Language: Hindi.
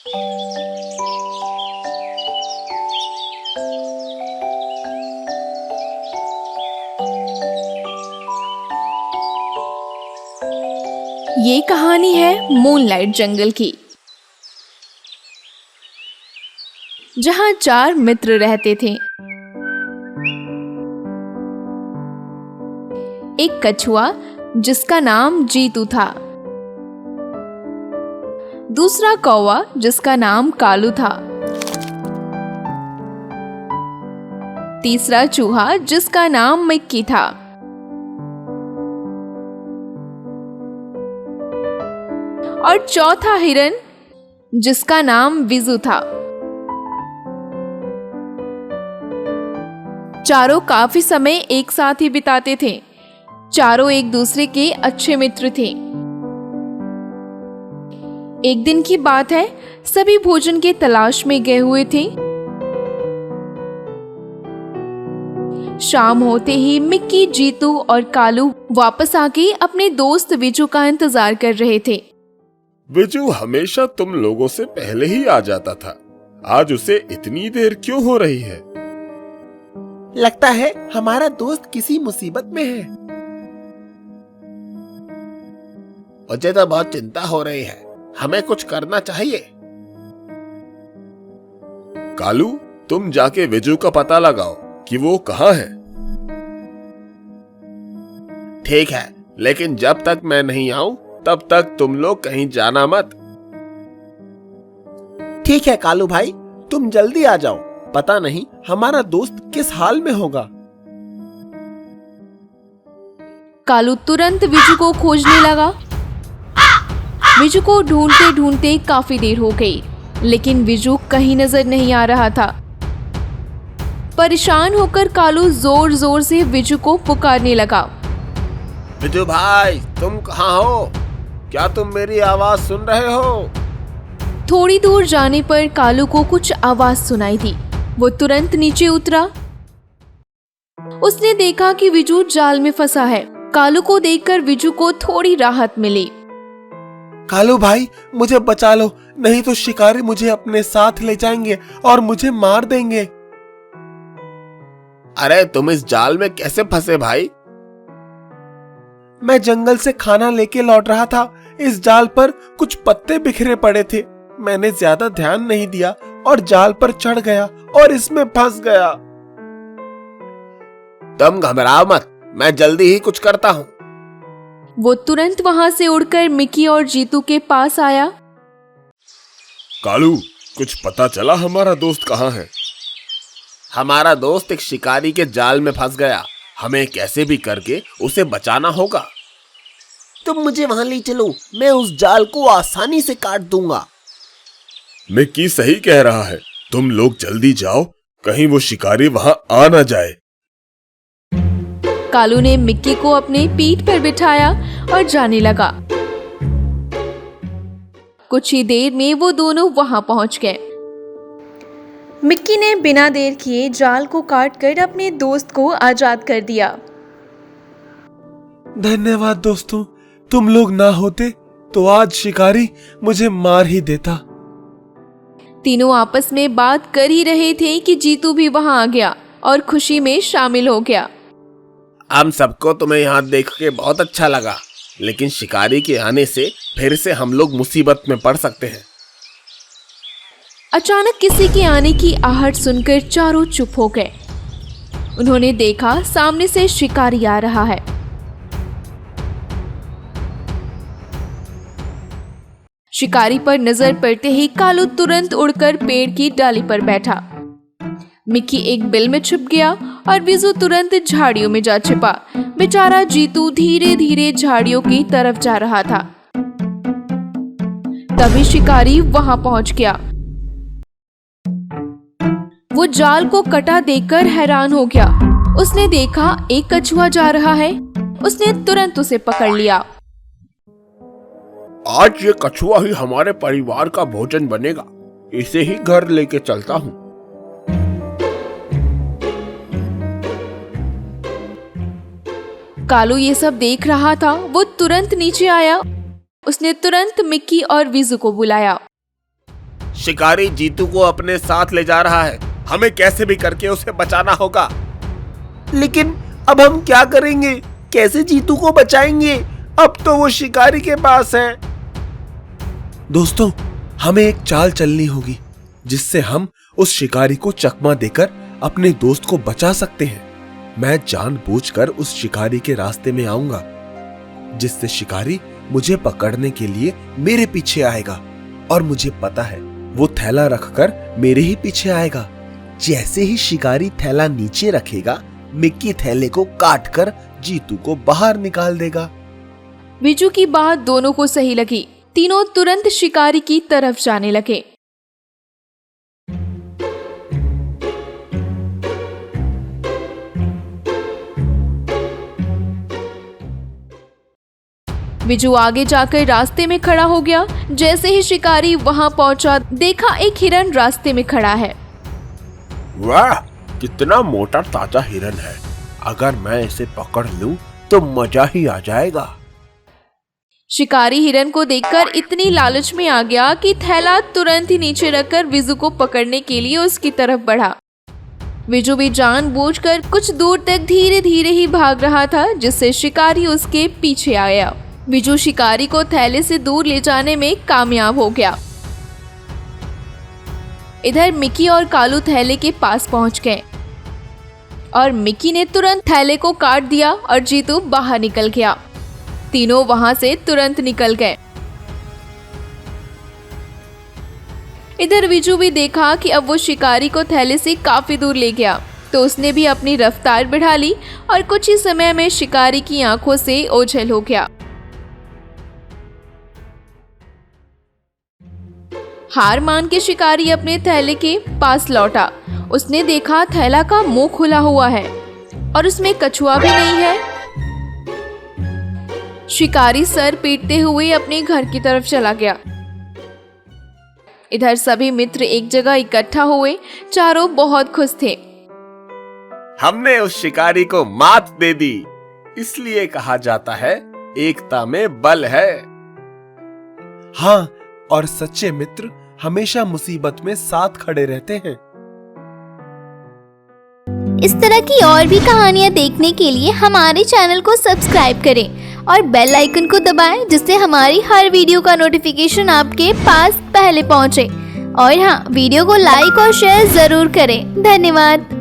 ये कहानी है मूनलाइट जंगल की, जहां 4 मित्र रहते थे। एक कछुआ जिसका नाम जीतू था, दूसरा कौवा जिसका नाम कालू था, तीसरा चूहा जिसका नाम मिक्की था, और चौथा हिरन जिसका नाम विजू था। चारों काफी समय एक साथ ही बिताते थे। चारों एक दूसरे के अच्छे मित्र थे। एक दिन की बात है, सभी भोजन के तलाश में गए हुए थे। शाम होते ही मिक्की, जीतू और कालू वापस आके अपने दोस्त विजू का इंतजार कर रहे थे। विजू हमेशा तुम लोगों से पहले ही आ जाता था। आज उसे इतनी देर क्यों हो रही है? लगता है हमारा दोस्त किसी मुसीबत में है। मुझे तो बहुत चिंता हो रही है। हमें कुछ करना चाहिए। कालू, तुम जाके विजू का पता लगाओ कि वो कहाँ है। ठीक है, लेकिन जब तक मैं नहीं आऊं तब तक तुम लोग कहीं जाना मत। ठीक है कालू भाई, तुम जल्दी आ जाओ। पता नहीं हमारा दोस्त किस हाल में होगा। कालू तुरंत विजू को खोजने लगा। विजू को ढूंढते ढूंढते काफी देर हो गई, लेकिन विजू कहीं नजर नहीं आ रहा था। परेशान होकर कालू जोर जोर से विजू को पुकारने लगा। विजू भाई, तुम कहाँ हो? क्या तुम मेरी आवाज सुन रहे हो? थोड़ी दूर जाने पर कालू को कुछ आवाज सुनाई दी। वो तुरंत नीचे उतरा। उसने देखा कि विजू जाल में फंसा है। कालू को देखकर विजू को थोड़ी राहत मिली। कालू भाई, मुझे बचा लो, नहीं तो शिकारी मुझे अपने साथ ले जाएंगे और मुझे मार देंगे। अरे तुम इस जाल में कैसे फंसे भाई? मैं जंगल से खाना लेके लौट रहा था। इस जाल पर कुछ पत्ते बिखरे पड़े थे। मैंने ज्यादा ध्यान नहीं दिया और जाल पर चढ़ गया और इसमें फंस गया। तुम घबराओ मत, मैं जल्दी ही कुछ करता हूँ। वो तुरंत वहां से उड़कर मिक्की और जीतू के पास आया। कालू, कुछ पता चला हमारा दोस्त कहाँ है? हमारा दोस्त एक शिकारी के जाल में फंस गया। हमें कैसे भी करके उसे बचाना होगा। तुम मुझे वहां ले चलो, मैं उस जाल को आसानी से काट दूंगा। मिक्की सही कह रहा है। तुम लोग जल्दी जाओ, कहीं वो शिकारी वहां आ ना जाए। कालू ने मिक्की को अपने पीठ पर बिठाया और जाने लगा। कुछ ही देर में वो दोनों वहां पहुंच गए। मिक्की ने बिना देर किए जाल को काटकर अपने दोस्त को आजाद कर दिया। धन्यवाद दोस्तों, तुम लोग ना होते तो आज शिकारी मुझे मार ही देता। तीनों आपस में बात कर ही रहे थे कि जीतू भी वहां आ गया और खुशी में शामिल हो गया। हम सबको तुम्हें यहाँ देख के बहुत अच्छा लगा, लेकिन शिकारी के आने से फिर से हम लोग मुसीबत में पड़ सकते हैं। अचानक किसी के आने की आहट सुनकर चारों चुप हो गए। उन्होंने देखा सामने से शिकारी आ रहा है। शिकारी पर नजर पड़ते ही कालू तुरंत उड़कर पेड़ की डाली पर बैठा। मिक्की एक बिल में छिप गया और विजू तुरंत झाड़ियों में जा छिपा। बेचारा जीतू धीरे धीरे झाड़ियों की तरफ जा रहा था। तभी शिकारी वहां पहुंच गया। वो जाल को कटा देखकर हैरान हो गया। उसने देखा एक कछुआ जा रहा है। उसने तुरंत उसे पकड़ लिया। आज ये कछुआ ही हमारे परिवार का भोजन बनेगा। इसे ही घर लेके चलता हूँ। कालू ये सब देख रहा था। वो तुरंत नीचे आया। उसने तुरंत मिक्की और विजू को बुलाया। शिकारी जीतू को अपने साथ ले जा रहा है, हमें कैसे भी करके उसे बचाना होगा। लेकिन अब हम क्या करेंगे? कैसे जीतू को बचाएंगे? अब तो वो शिकारी के पास है। दोस्तों, हमें एक चाल चलनी होगी जिससे हम उस शिकारी को चकमा देकर अपने दोस्त को बचा सकते हैं। मैं जानबूझकर उस शिकारी के रास्ते में आऊंगा, जिससे शिकारी मुझे पकड़ने के लिए मेरे पीछे आएगा और मुझे पता है वो थैला रखकर मेरे ही पीछे आएगा। जैसे ही शिकारी थैला नीचे रखेगा, मिक्की थैले को काटकर जीतू को बाहर निकाल देगा। विजू की बात दोनों को सही लगी। तीनों तुरंत शिकारी की तरफ जाने लगे। विजू आगे जाकर रास्ते में खड़ा हो गया। जैसे ही शिकारी वहां पहुंचा, देखा एक हिरन रास्ते में खड़ा है। वाह, कितना मोटा ताजा हिरन है। अगर मैं इसे पकड़ लूं तो मजा ही आ जाएगा। शिकारी हिरन को देखकर इतनी लालच में आ गया कि थैला तुरंत ही नीचे रखकर विजू को पकड़ने के लिए उसकी तरफ बढ़ा। विजू भी जानबूझकर कुछ दूर तक धीरे धीरे ही भाग रहा था, जिससे शिकारी उसके पीछे आया। विजू शिकारी को थैले से दूर ले जाने में कामयाब हो गया। इधर मिक्की और कालू थैले के पास पहुंच गए और मिक्की ने तुरंत थैले को काट दिया और जीतू बाहर निकल गया। तीनों वहां से तुरंत निकल गए। इधर विजू भी देखा कि अब वो शिकारी को थैले से काफी दूर ले गया, तो उसने भी अपनी रफ्तार बढ़ा ली और कुछ ही समय में शिकारी की आंखों से ओझल हो गया। हार मान के शिकारी अपने थैले के पास लौटा। उसने देखा थैला का मुंह खुला हुआ है और उसमें कछुआ भी नहीं है। शिकारी सर पीटते हुए अपने घर की तरफ चला गया। इधर सभी मित्र एक जगह इकट्ठा हुए। चारों बहुत खुश थे। हमने उस शिकारी को मात दे दी। इसलिए कहा जाता है, एकता में बल है। हाँ, और सच्चे मित्र हमेशा मुसीबत में साथ खड़े रहते हैं। इस तरह की और भी कहानियाँ देखने के लिए हमारे चैनल को सब्सक्राइब करें और बेल आइकन को दबाएं, जिससे हमारी हर वीडियो का नोटिफिकेशन आपके पास पहले पहुंचे। और हाँ, वीडियो को लाइक और शेयर जरूर करें। धन्यवाद।